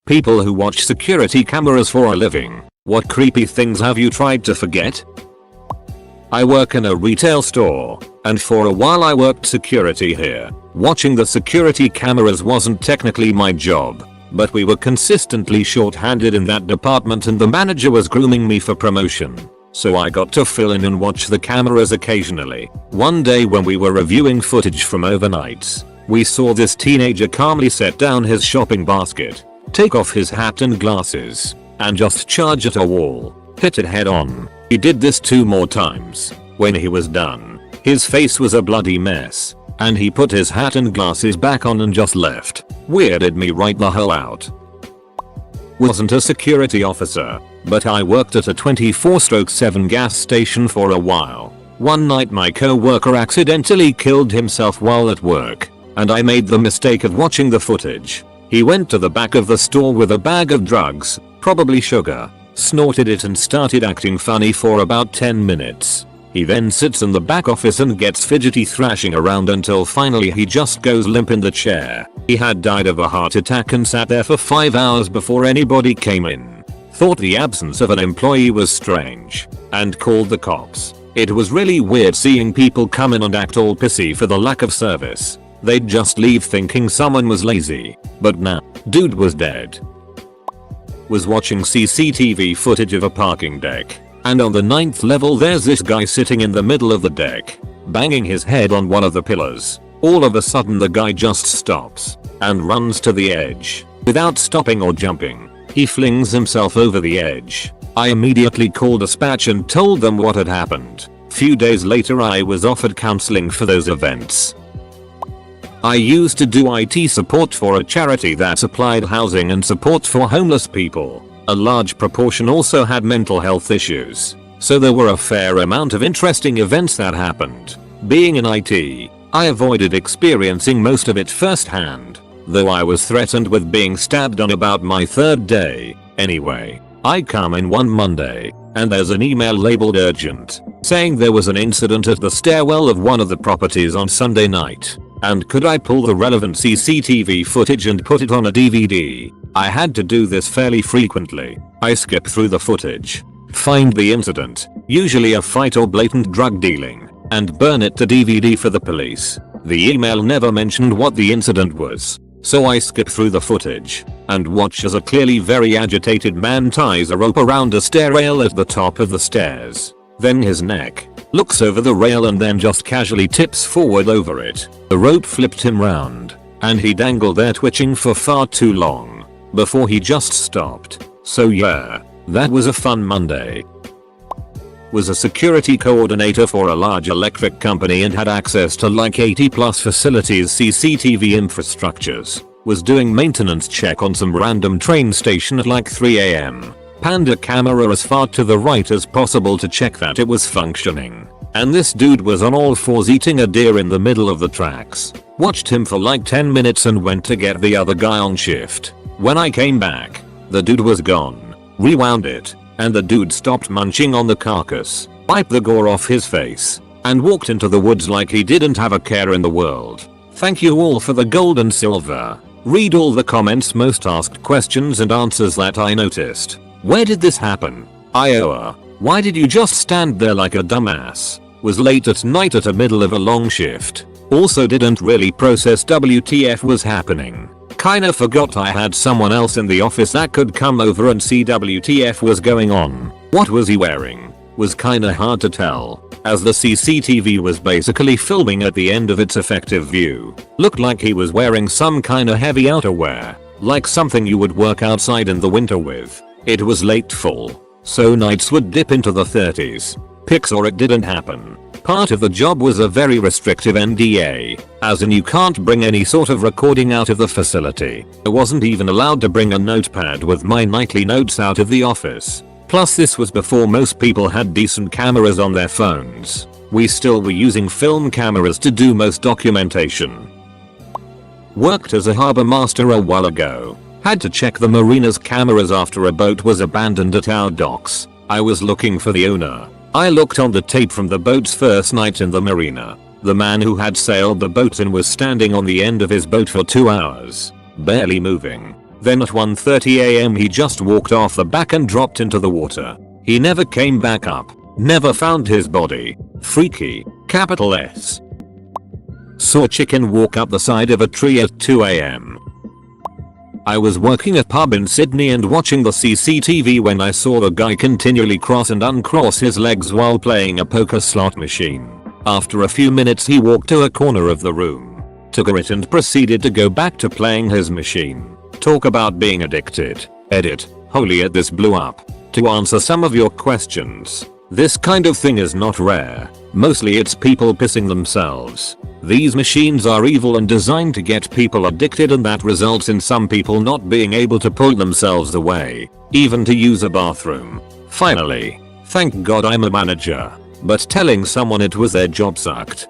People who watch security cameras for a living, what creepy things have you tried to forget? I work in a retail store, and for a while I worked security here. Watching the security cameras wasn't technically my job, but we were consistently short-handed in that department and the manager was grooming me for promotion. So I got to fill in and watch the cameras occasionally. One day when we were reviewing footage from overnights, we saw this teenager calmly set down his shopping basket, take off his hat and glasses, and just charge at a wall, hit it head on. He did this 2 more times. When he was done, his face was a bloody mess, and he put his hat and glasses back on and just left. Weirded me right the hell out. Wasn't a security officer, but I worked at a 24/7 gas station for a while. One night my co-worker accidentally killed himself while at work, and I made the mistake of watching the footage. He went to the back of the store with a bag of drugs, probably sugar, snorted it and started acting funny for about 10 minutes. He then sits in the back office and gets fidgety, thrashing around until finally he just goes limp in the chair. He had died of a heart attack and sat there for 5 hours before anybody came in. Thought the absence of an employee was strange, and called the cops. It was really weird seeing people come in and act all pissy for the lack of service. They'd just leave thinking someone was lazy. But nah, dude was dead. Was watching CCTV footage of a parking deck, and on the 9th level there's this guy sitting in the middle of the deck, banging his head on one of the pillars. All of a sudden the guy just stops and runs to the edge. Without stopping or jumping, he flings himself over the edge. I immediately called dispatch and told them what had happened. Few days later I was offered counseling for those events. I used to do IT support for a charity that supplied housing and support for homeless people. A large proportion also had mental health issues, so there were a fair amount of interesting events that happened. Being in IT, I avoided experiencing most of it firsthand, though I was threatened with being stabbed on about my 3rd day. Anyway, I come in one Monday, and there's an email labeled urgent, saying there was an incident at the stairwell of one of the properties on Sunday night, and could I pull the relevant CCTV footage and put it on a DVD. I had to do this fairly frequently. I skip through the footage, find the incident, usually a fight or blatant drug dealing, and burn it to DVD for the police. The email never mentioned what the incident was, so I skip through the footage and watch as a clearly very agitated man ties a rope around a stair rail at the top of the stairs. Then his neck, looks over the rail and then just casually tips forward over it. The rope flipped him round, and he dangled there twitching for far too long before he just stopped. So yeah, that was a fun Monday. Was a security coordinator for a large electric company and had access to like 80 plus facilities CCTV infrastructures. Was doing maintenance check on some random train station at like 3 AM. Panned a camera as far to the right as possible to check that it was functioning. And this dude was on all fours eating a deer in the middle of the tracks. Watched him for like 10 minutes and went to get the other guy on shift. When I came back, the dude was gone. Rewound it, and the dude stopped munching on the carcass, wiped the gore off his face, and walked into the woods like he didn't have a care in the world. Thank you all for the gold and silver. Read all the comments, most asked questions and answers that I noticed. Where did this happen? Iowa. Why did you just stand there like a dumbass? Was late at night at the middle of a long shift. Also didn't really process WTF was happening. Kinda forgot I had someone else in the office that could come over and see WTF was going on. What was he wearing? Was kinda hard to tell, as the CCTV was basically filming at the end of its effective view. Looked like he was wearing some kinda heavy outerwear, like something you would work outside in the winter with. It was late fall, so nights would dip into the 30s. Pics or it didn't happen. Part of the job was a very restrictive NDA, as in you can't bring any sort of recording out of the facility. I wasn't even allowed to bring a notepad with my nightly notes out of the office. Plus this was before most people had decent cameras on their phones. We still were using film cameras to do most documentation. Worked as a harbor master a while ago. Had to check the marina's cameras after a boat was abandoned at our docks. I was looking for the owner. I looked on the tape from the boat's first night in the marina. The man who had sailed the boat in was standing on the end of his boat for 2 hours, barely moving. Then at 1:30 AM he just walked off the back and dropped into the water. He never came back up. Never found his body. Freaky. Capital S. Saw chicken walk up the side of a tree at 2 AM. I was working at pub in Sydney and watching the CCTV when I saw a guy continually cross and uncross his legs while playing a poker slot machine. After a few minutes he walked to a corner of the room, took it and proceeded to go back to playing his machine. Talk about being addicted. Edit. Holy it, this blew up. To answer some of your questions, this kind of thing is not rare. Mostly it's people pissing themselves. These machines are evil and designed to get people addicted, and that results in some people not being able to pull themselves away, even to use a bathroom. Finally, thank God I'm a manager, but telling someone it was their job sucked.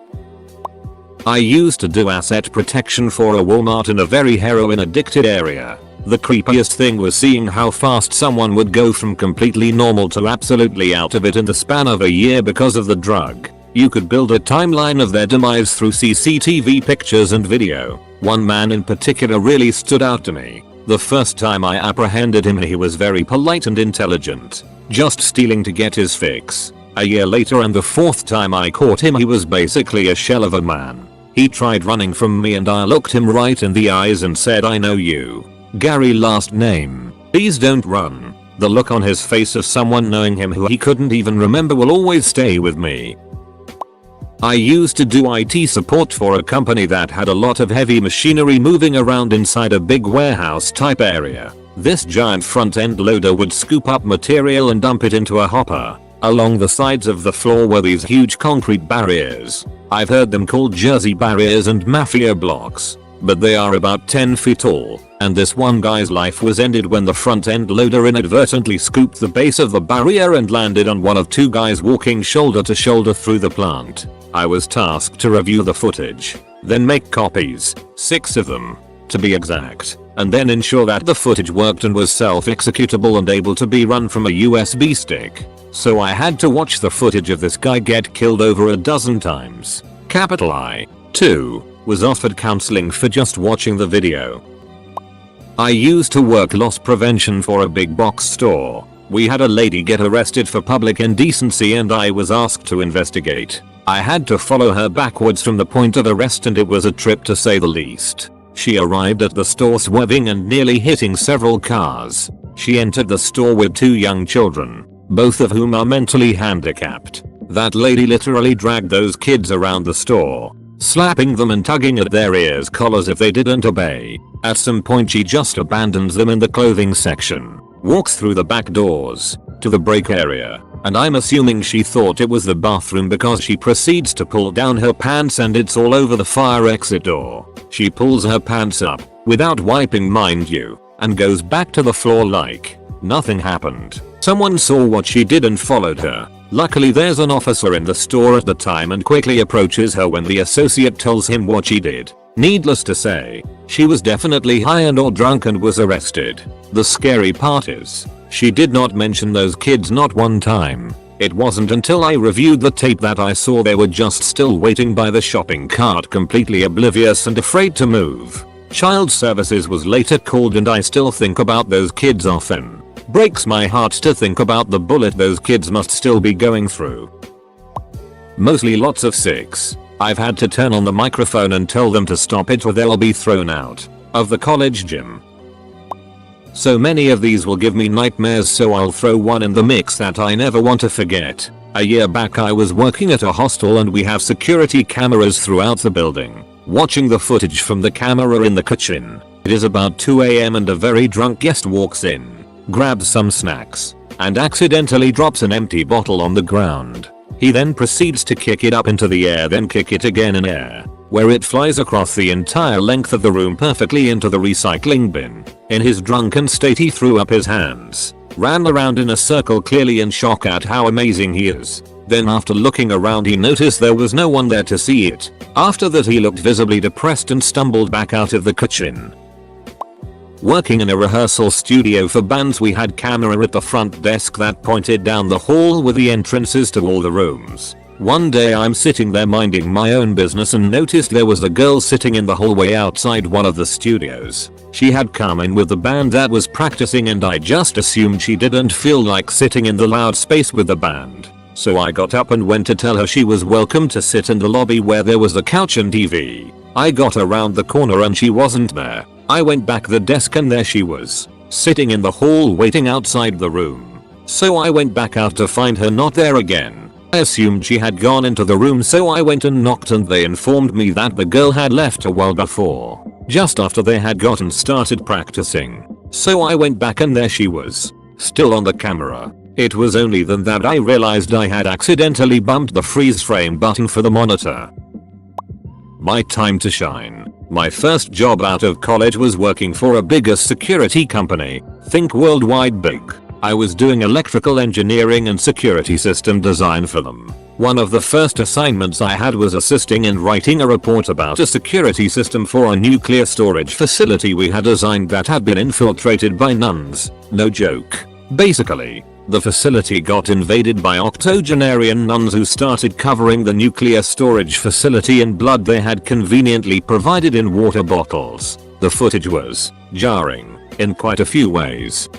I used to do asset protection for a Walmart in a very heroin addicted area. The creepiest thing was seeing how fast someone would go from completely normal to absolutely out of it in the span of a year because of the drug. You could build a timeline of their demise through CCTV pictures and video. One man in particular really stood out to me. The first time I apprehended him he was very polite and intelligent, just stealing to get his fix. A year later and the fourth time I caught him he was basically a shell of a man. He tried running from me and I looked him right in the eyes and said, "I know you. Gary last name. Please don't run." The look on his face of someone knowing him who he couldn't even remember will always stay with me. I used to do IT support for a company that had a lot of heavy machinery moving around inside a big warehouse type area. This giant front end loader would scoop up material and dump it into a hopper. Along the sides of the floor were these huge concrete barriers. I've heard them called Jersey barriers and mafia blocks, but they are about 10 feet tall, and this one guy's life was ended when the front end loader inadvertently scooped the base of the barrier and landed on one of two guys walking shoulder to shoulder through the plant. I was tasked to review the footage, then make copies, 6 of them, to be exact, and then ensure that the footage worked and was self-executable and able to be run from a USB stick. So I had to watch the footage of this guy get killed over a dozen times. Capital I. 2. Was offered counseling for just watching the video. I used to work loss prevention for a big box store. We had a lady get arrested for public indecency and I was asked to investigate. I had to follow her backwards from the point of arrest and it was a trip to say the least. She arrived at the store swerving and nearly hitting several cars. She entered the store with 2 young children, both of whom are mentally handicapped. That lady literally dragged those kids around the store, slapping them and tugging at their ears collars if they didn't obey. At some point she just abandons them in the clothing section, walks through the back doors to the break area, and I'm assuming she thought it was the bathroom because she proceeds to pull down her pants and it's all over the fire exit door. She pulls her pants up, without wiping mind you, and goes back to the floor like nothing happened. Someone saw what she did and followed her. Luckily there's an officer in the store at the time and quickly approaches her when the associate tells him what she did. Needless to say, she was definitely high and or drunk and was arrested. The scary part is, she did not mention those kids not one time. It wasn't until I reviewed the tape that I saw they were just still waiting by the shopping cart completely oblivious and afraid to move. Child services was later called and I still think about those kids often. Breaks my heart to think about the bullet those kids must still be going through. Mostly lots of 6. I've had to turn on the microphone and tell them to stop it or they'll be thrown out of the college gym. So many of these will give me nightmares, so I'll throw one in the mix that I never want to forget. A year back I was working at a hostel and we have security cameras throughout the building. Watching the footage from the camera in the kitchen. It is about 2 AM and a very drunk guest walks in, grabs some snacks, and accidentally drops an empty bottle on the ground. He then proceeds to kick it up into the air, then kick it again in air, where it flies across the entire length of the room perfectly into the recycling bin. In his drunken state he threw up his hands, ran around in a circle clearly in shock at how amazing he is. Then after looking around he noticed there was no one there to see it. After that he looked visibly depressed and stumbled back out of the kitchen. Working in a rehearsal studio for bands, we had camera at the front desk that pointed down the hall with the entrances to all the rooms. One day I'm sitting there minding my own business and noticed there was a girl sitting in the hallway outside one of the studios. She had come in with the band that was practicing and I just assumed she didn't feel like sitting in the loud space with the band. So I got up and went to tell her she was welcome to sit in the lobby where there was a couch and TV. I got around the corner and she wasn't there. I went back the desk and there she was, sitting in the hall waiting outside the room. So I went back out to find her not there again. I assumed she had gone into the room, so I went and knocked and they informed me that the girl had left a while before, just after they had gotten started practicing. So I went back and there she was, still on the camera. It was only then that I realized I had accidentally bumped the freeze frame button for the monitor. My time to shine. My first job out of college was working for a bigger security company. Think worldwide big. I was doing electrical engineering and security system design for them. One of the first assignments I had was assisting in writing a report about a security system for a nuclear storage facility we had designed that had been infiltrated by nuns. No joke. Basically, the facility got invaded by octogenarian nuns who started covering the nuclear storage facility in blood they had conveniently provided in water bottles. The footage was jarring in quite a few ways.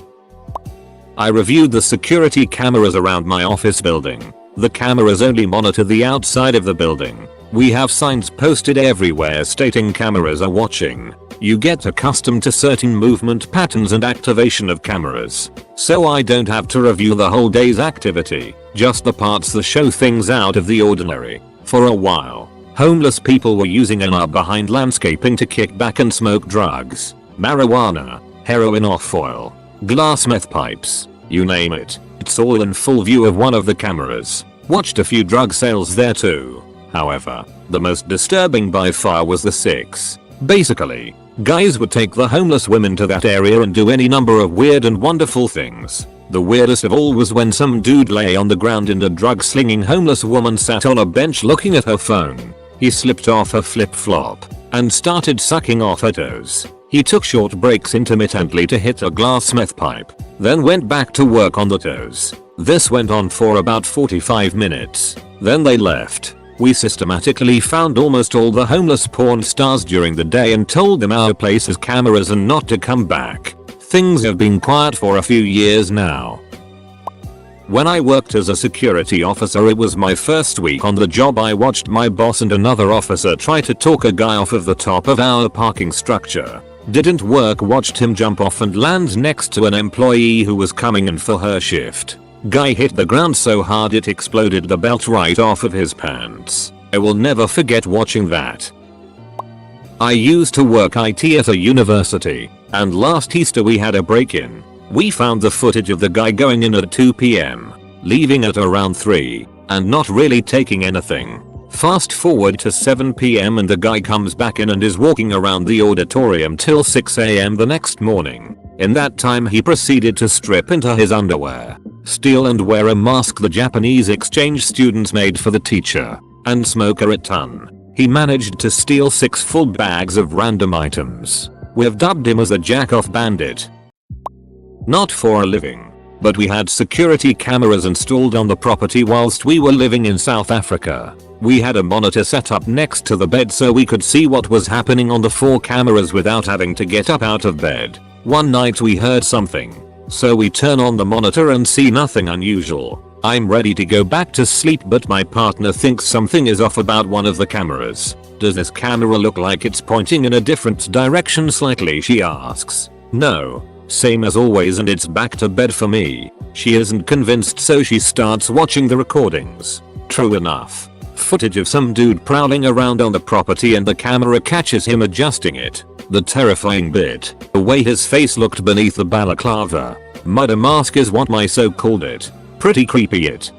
I reviewed the security cameras around my office building. The cameras only monitor the outside of the building. We have signs posted everywhere stating cameras are watching. You get accustomed to certain movement patterns and activation of cameras. So I don't have to review the whole day's activity, just the parts that show things out of the ordinary. For a while, homeless people were using an hour behind landscaping to kick back and smoke drugs, marijuana, heroin or foil, glass meth pipes, you name it. It's all in full view of one of the cameras. Watched a few drug sales there too. However, the most disturbing by far was the 6. Basically, guys would take the homeless women to that area and do any number of weird and wonderful things. The weirdest of all was when some dude lay on the ground and a drug-slinging homeless woman sat on a bench looking at her phone. He slipped off her flip-flop and started sucking off her toes. He took short breaks intermittently to hit a glass meth pipe, then went back to work on the toes. This went on for about 45 minutes. Then they left. We systematically found almost all the homeless porn stars during the day and told them our place has cameras and not to come back. Things have been quiet for a few years now. When I worked as a security officer, it was my first week on the job. I watched my boss and another officer try to talk a guy off of the top of our parking structure. Didn't work. Watched him jump off and land next to an employee who was coming in for her shift. Guy hit the ground so hard it exploded the belt right off of his pants. I will never forget watching that. I used to work IT at a university, and last Easter we had a break-in. We found the footage of the guy going in at 2 PM, leaving at around 3, and not really taking anything. Fast forward to 7 PM and the guy comes back in and is walking around the auditorium till 6 AM the next morning. In that time he proceeded to strip into his underwear, steal and wear a mask the Japanese exchange students made for the teacher, and smoke a ton. He managed to steal 6 full bags of random items. We've dubbed him as a jack-off bandit. Not for a living, but we had security cameras installed on the property whilst we were living in South Africa. We had a monitor set up next to the bed so we could see what was happening on the 4 cameras without having to get up out of bed. One night we heard something, so we turn on the monitor and see nothing unusual. I'm ready to go back to sleep, but my partner thinks something is off about one of the cameras. Does this camera look like it's pointing in a different direction slightly, she asks. No. Same as always, and it's back to bed for me. She isn't convinced, so she starts watching the recordings. True enough. Footage of some dude prowling around on the property and the camera catches him adjusting it. The terrifying bit, the way his face looked beneath the balaclava. Mudder mask is what my so called it. Pretty creepy it.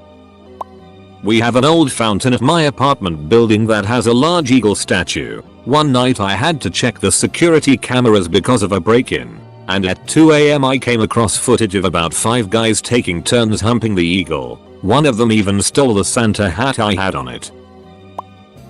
We have an old fountain at my apartment building that has a large eagle statue. One night I had to check the security cameras because of a break-in. And at 2 AM I came across footage of about 5 guys taking turns humping the eagle. One of them even stole the Santa hat I had on it.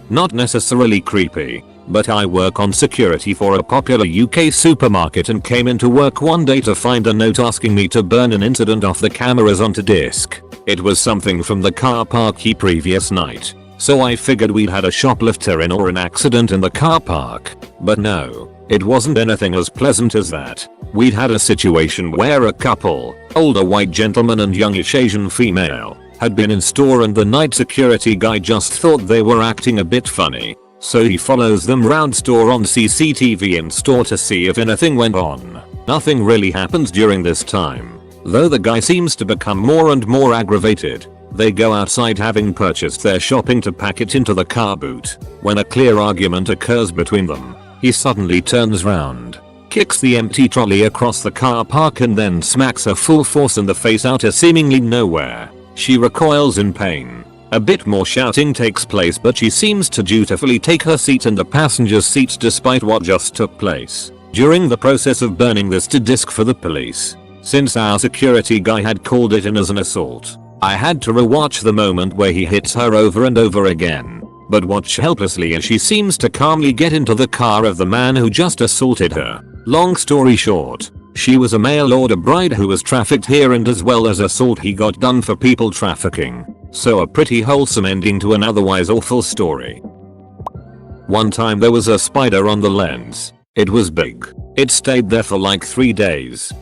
Not necessarily creepy, but I work on security for a popular UK supermarket and came into work one day to find a note asking me to burn an incident off the cameras onto disk. It was something from the car park previous night, so I figured we'd had a shoplifter in or an accident in the car park. But no, it wasn't anything as pleasant as that. We'd had a situation where a couple, older white gentleman and youngish Asian female, had been in store and the night security guy just thought they were acting a bit funny. So he follows them round store on CCTV in store to see if anything went on. Nothing really happens during this time, though the guy seems to become more and more aggravated. They go outside having purchased their shopping to pack it into the car boot. When a clear argument occurs between them, he suddenly turns round, kicks the empty trolley across the car park and then smacks her full force in the face out of seemingly nowhere. She recoils in pain. A bit more shouting takes place, but she seems to dutifully take her seat in the passenger's seat despite what just took place. During the process of burning this to disk for the police, since our security guy had called it in as an assault, I had to rewatch the moment where he hits her over and over again, but watch helplessly as she seems to calmly get into the car of the man who just assaulted her. Long story short, she was a mail order bride who was trafficked here, and as well as assault he got done for people trafficking. So a pretty wholesome ending to an otherwise awful story. One time there was a spider on the lens. It was big. It stayed there for like 3 days.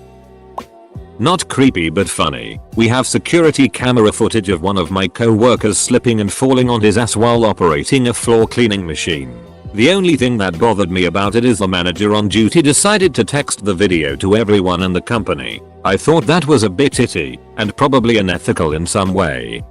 Not creepy but funny. We have security camera footage of one of my co-workers slipping and falling on his ass while operating a floor cleaning machine. The only thing that bothered me about it is the manager on duty decided to text the video to everyone in the company. I thought that was a bit itty and probably unethical in some way.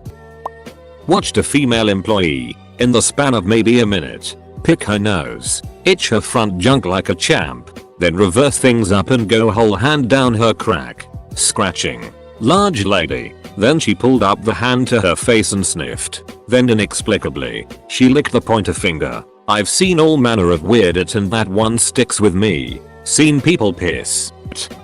Watched a female employee, in the span of maybe a minute, pick her nose, itch her front junk like a champ, then reverse things up and go whole hand down her crack, scratching. Large lady. Then she pulled up the hand to her face and sniffed. Then inexplicably, she licked the pointer finger. I've seen all manner of weird it and that one sticks with me. Seen people piss,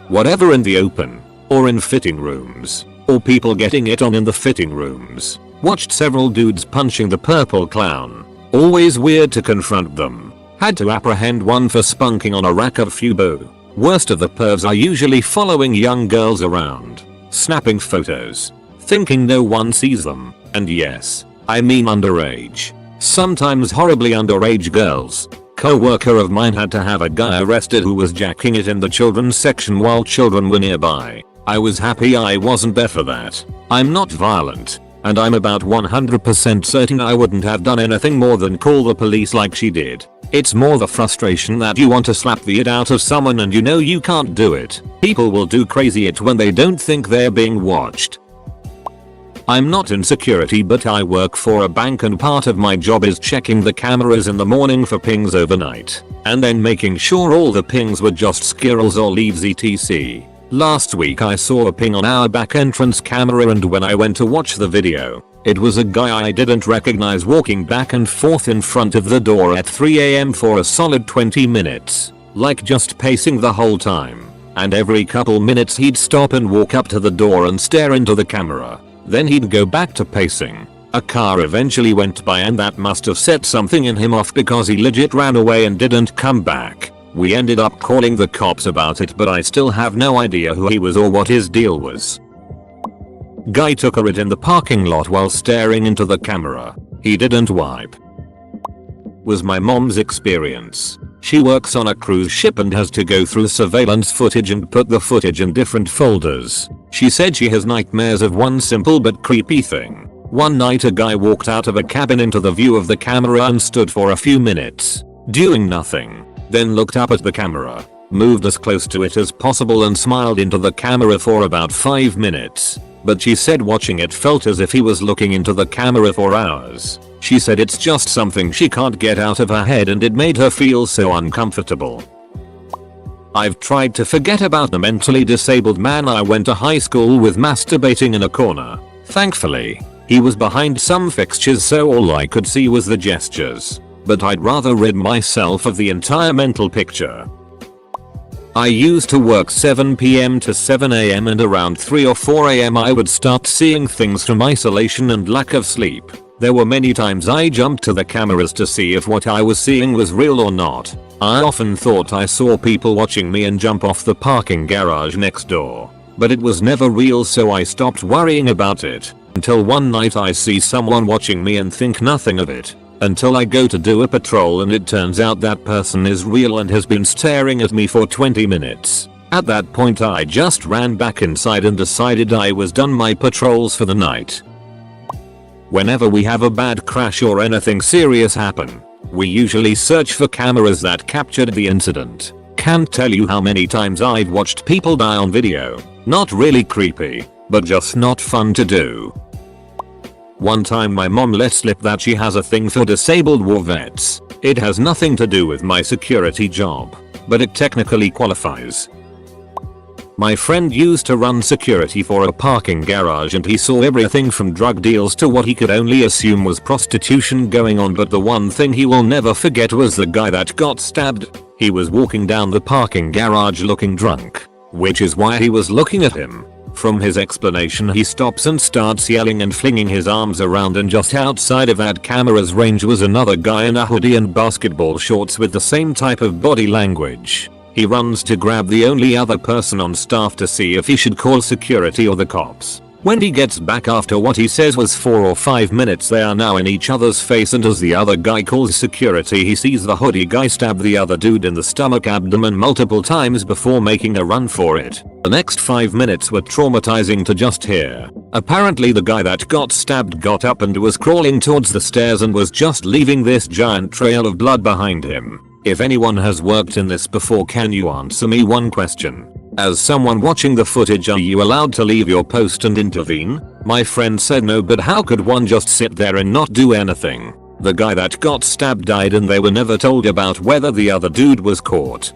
whatever in the open, or in fitting rooms, or people getting it on in the fitting rooms. Watched several dudes punching the purple clown. Always weird to confront them. Had to apprehend one for spunking on a rack of Fubu. Worst of the pervs are usually following young girls around, snapping photos, thinking no one sees them, and yes, I mean underage. Sometimes horribly underage girls. Co-worker of mine had to have a guy arrested who was jacking it in the children's section while children were nearby. I was happy I wasn't there for that. I'm not violent, and I'm about 100% certain I wouldn't have done anything more than call the police like she did. It's more the frustration that you want to slap the it out of someone and you know you can't do it. People will do crazy it when they don't think they're being watched. I'm not in security, but I work for a bank and part of my job is checking the cameras in the morning for pings overnight, and then making sure all the pings were just squirrels or leaves etc. Last week I saw a ping on our back entrance camera, and when I went to watch the video, it was a guy I didn't recognize walking back and forth in front of the door at 3 AM for a solid 20 minutes, like just pacing the whole time, and every couple minutes he'd stop and walk up to the door and stare into the camera. Then he'd go back to pacing. A car eventually went by and that must have set something in him off because he legit ran away and didn't come back. We ended up calling the cops about it, but I still have no idea who he was or what his deal was. Guy took a rit in the parking lot while staring into the camera. He didn't wipe. Was my mom's experience. She works on a cruise ship and has to go through surveillance footage and put the footage in different folders. She said she has nightmares of one simple but creepy thing. One night a guy walked out of a cabin into the view of the camera and stood for a few minutes, doing nothing. Then looked up at the camera, moved as close to it as possible and smiled into the camera for about 5 minutes. But she said watching it felt as if he was looking into the camera for hours. She said it's just something she can't get out of her head and it made her feel so uncomfortable. I've tried to forget about the mentally disabled man I went to high school with masturbating in a corner. Thankfully, he was behind some fixtures so all I could see was the gestures. But I'd rather rid myself of the entire mental picture. I used to work 7 PM to 7 AM and around 3 or 4 AM I would start seeing things from isolation and lack of sleep. There were many times I jumped to the cameras to see if what I was seeing was real or not. I often thought I saw people watching me and jump off the parking garage next door. But it was never real, so I stopped worrying about it. Until one night I see someone watching me and think nothing of it. Until I go to do a patrol and it turns out that person is real and has been staring at me for 20 minutes. At that point I just ran back inside and decided I was done my patrols for the night. Whenever we have a bad crash or anything serious happen, we usually search for cameras that captured the incident. Can't tell you how many times I've watched people die on video. Not really creepy, but just not fun to do. One time my mom let slip that she has a thing for disabled war vets. It has nothing to do with my security job, but it technically qualifies. My friend used to run security for a parking garage and he saw everything from drug deals to what he could only assume was prostitution going on, but the one thing he will never forget was the guy that got stabbed. He was walking down the parking garage looking drunk, which is why he was looking at him. From his explanation he stops and starts yelling and flinging his arms around, and just outside of that camera's range was another guy in a hoodie and basketball shorts with the same type of body language. He runs to grab the only other person on staff to see if he should call security or the cops. When he gets back after what he says was 4 or 5 minutes, they are now in each other's face, and as the other guy calls security he sees the hoodie guy stab the other dude in the stomach abdomen multiple times before making a run for it. The next 5 minutes were traumatizing to just hear. Apparently the guy that got stabbed got up and was crawling towards the stairs and was just leaving this giant trail of blood behind him. If anyone has worked in this before, can you answer me one question? As someone watching the footage, are you allowed to leave your post and intervene? My friend said no, but how could one just sit there and not do anything? The guy that got stabbed died and they were never told about whether the other dude was caught.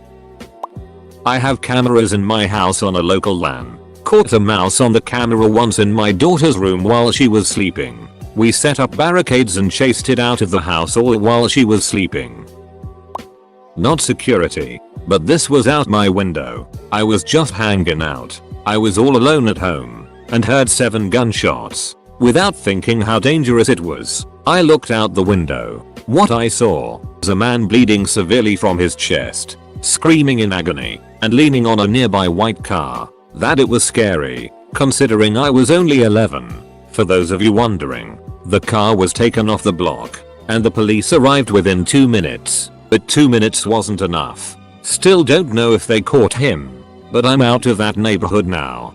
I have cameras in my house on a local LAN. Caught a mouse on the camera once in my daughter's room while she was sleeping. We set up barricades and chased it out of the house all while she was sleeping. Not security, but this was out my window. I was just hanging out. I was all alone at home and heard 7 gunshots. Without thinking how dangerous it was, I looked out the window. What I saw was a man bleeding severely from his chest, screaming in agony, and leaning on a nearby white car. That it was scary, considering I was only 11. For those of you wondering, the car was taken off the block, and the police arrived within 2 minutes. But 2 minutes wasn't enough. Still don't know if they caught him, but I'm out of that neighborhood now.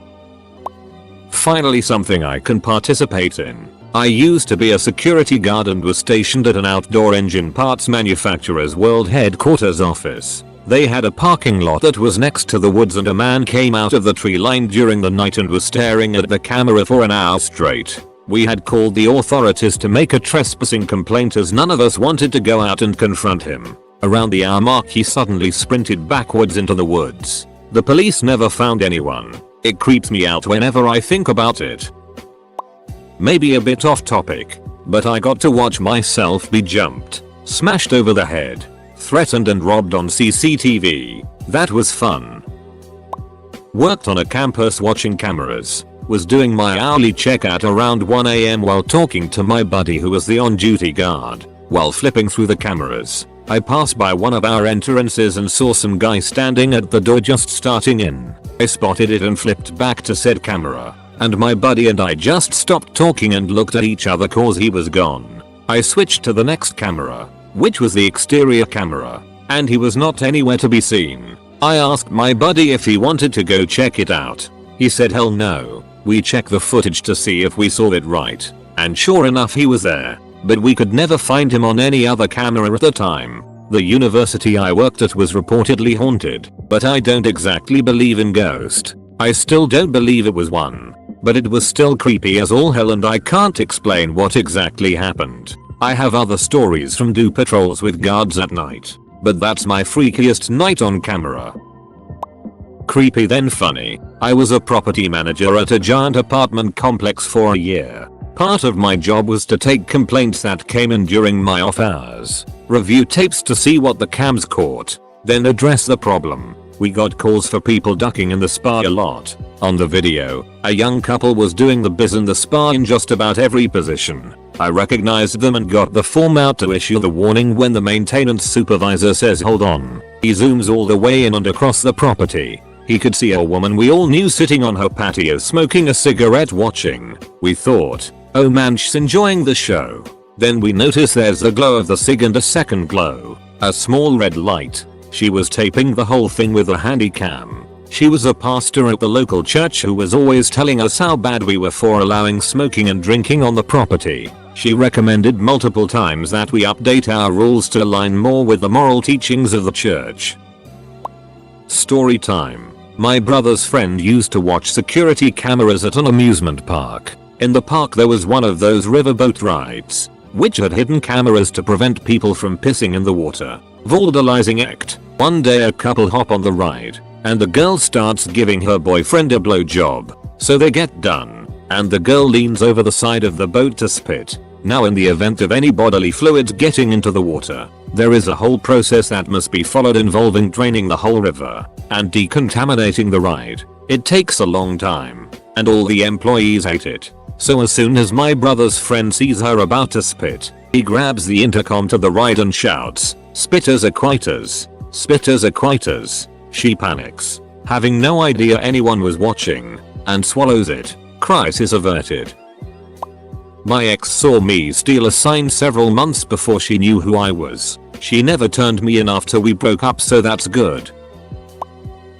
Finally, something I can participate in. I used to be a security guard and was stationed at an outdoor engine parts manufacturer's world headquarters office. They had a parking lot that was next to the woods, and a man came out of the tree line during the night and was staring at the camera for an hour straight. We had called the authorities to make a trespassing complaint as none of us wanted to go out and confront him. Around the hour mark he suddenly sprinted backwards into the woods. The police never found anyone. It creeps me out whenever I think about it. Maybe a bit off topic, but I got to watch myself be jumped, smashed over the head, threatened and robbed on CCTV. That was fun. Worked on a campus watching cameras. Was doing my hourly check at around 1 AM while talking to my buddy who was the on-duty guard. While flipping through the cameras, I passed by one of our entrances and saw some guy standing at the door just starting in. I spotted it and flipped back to said camera, and my buddy and I just stopped talking and looked at each other cause he was gone. I switched to the next camera, which was the exterior camera, and he was not anywhere to be seen. I asked my buddy if he wanted to go check it out. He said hell no. We checked the footage to see if we saw it right, and sure enough he was there, but we could never find him on any other camera at the time. The university I worked at was reportedly haunted, but I don't exactly believe in ghosts. I still don't believe it was one, but it was still creepy as all hell and I can't explain what exactly happened. I have other stories from do patrols with guards at night, but that's my freakiest night on camera. Creepy then funny. I was a property manager at a giant apartment complex for a year. Part of my job was to take complaints that came in during my off hours, review tapes to see what the cams caught, then address the problem. We got calls for people ducking in the spa a lot. On the video, a young couple was doing the biz in the spa in just about every position. I recognized them and got the form out to issue the warning when the maintenance supervisor says hold on. He zooms all the way in and across the property. He could see a woman we all knew sitting on her patio smoking a cigarette watching. We thought, oh man, she's enjoying the show. Then we notice there's a glow of the cig and a second glow. A small red light. She was taping the whole thing with a handy cam. She was a pastor at the local church who was always telling us how bad we were for allowing smoking and drinking on the property. She recommended multiple times that we update our rules to align more with the moral teachings of the church. Story time. My brother's friend used to watch security cameras at an amusement park. In the park there was one of those riverboat rides, which had hidden cameras to prevent people from pissing in the water. Vandalizing act. One day a couple hop on the ride, and the girl starts giving her boyfriend a blowjob. So they get done, and the girl leans over the side of the boat to spit. Now in the event of any bodily fluids getting into the water, there is a whole process that must be followed involving draining the whole river and decontaminating the ride. It takes a long time, and all the employees hate it. So as soon as my brother's friend sees her about to spit, he grabs the intercom to the ride and shouts, "Spitters are quitters. Spitters are quitters." She panics, having no idea anyone was watching, and swallows it. Crisis averted. My ex saw me steal a sign several months before she knew who I was. She never turned me in after we broke up, so that's good.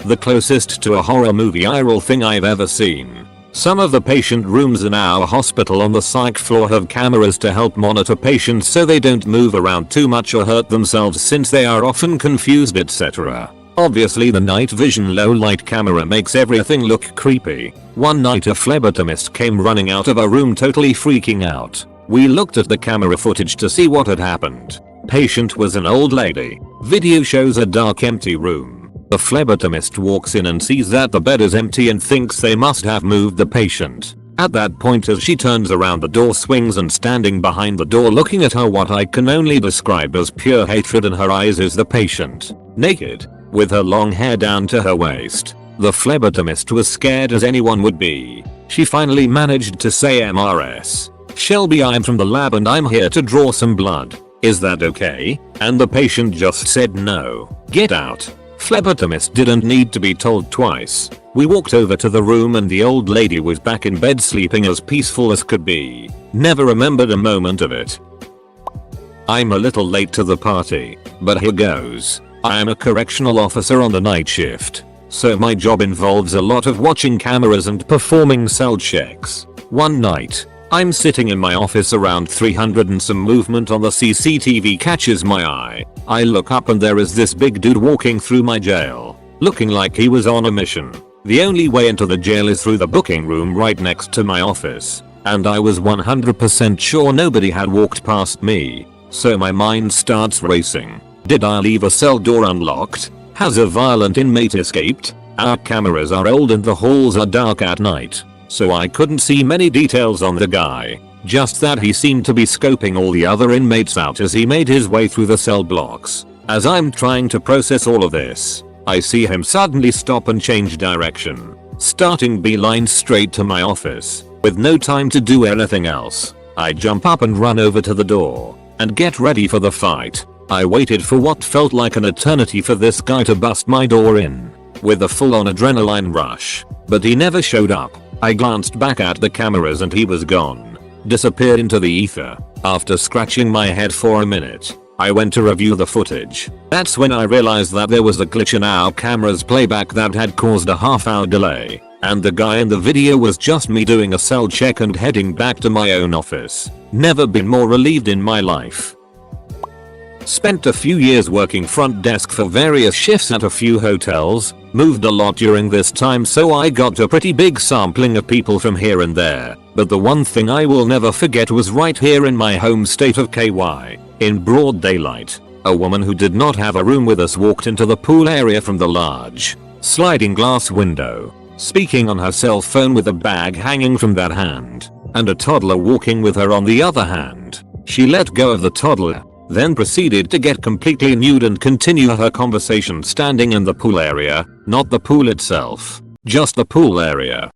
The closest to a horror movie IRL thing I've ever seen. Some of the patient rooms in our hospital on the psych floor have cameras to help monitor patients so they don't move around too much or hurt themselves since they are often confused, etc. Obviously the night vision low light camera makes everything look creepy. One night a phlebotomist came running out of a room totally freaking out. We looked at the camera footage to see what had happened. Patient was an old lady. Video shows a dark empty room. The phlebotomist walks in and sees that the bed is empty and thinks they must have moved the patient. At that point, as she turns around, the door swings and standing behind the door looking at her, what I can only describe as pure hatred in her eyes, is the patient. Naked, with her long hair down to her waist. The phlebotomist was scared as anyone would be. She finally managed to say, "MRS. Shelby, I'm from the lab and I'm here to draw some blood. Is that okay?" And the patient just said no. "Get out." Phlebotomist didn't need to be told twice. We walked over to the room and the old lady was back in bed sleeping as peaceful as could be. Never remembered a moment of it. I'm a little late to the party, but here goes. I am a correctional officer on the night shift, so my job involves a lot of watching cameras and performing cell checks. One night, I'm sitting in my office, around 300 and some movement on the CCTV catches my eye. I look up and there is this big dude walking through my jail, looking like he was on a mission. The only way into the jail is through the booking room right next to my office, and I was 100% sure nobody had walked past me, so my mind starts racing. Did I leave a cell door unlocked? Has a violent inmate escaped? Our cameras are old and the halls are dark at night, so I couldn't see many details on the guy, just that he seemed to be scoping all the other inmates out as he made his way through the cell blocks. As I'm trying to process all of this, I see him suddenly stop and change direction, starting beeline straight to my office. With no time to do anything else, I jump up and run over to the door and get ready for the fight. I waited for what felt like an eternity for this guy to bust my door in, with a full-on adrenaline rush, but he never showed up. I glanced back at the cameras and he was gone, disappeared into the ether. After scratching my head for a minute, I went to review the footage. That's when I realized that there was a glitch in our camera's playback that had caused a half-hour delay, and the guy in the video was just me doing a cell check and heading back to my own office. Never been more relieved in my life. Spent a few years working front desk for various shifts at a few hotels, moved a lot during this time, so I got a pretty big sampling of people from here and there, but the one thing I will never forget was right here in my home state of KY, in broad daylight. A woman who did not have a room with us walked into the pool area from the large, sliding glass window, speaking on her cell phone with a bag hanging from that hand, and a toddler walking with her on the other hand. She let go of the toddler. then proceeded to get completely nude and continue her conversation standing in the pool area, not the pool itself, just the pool area.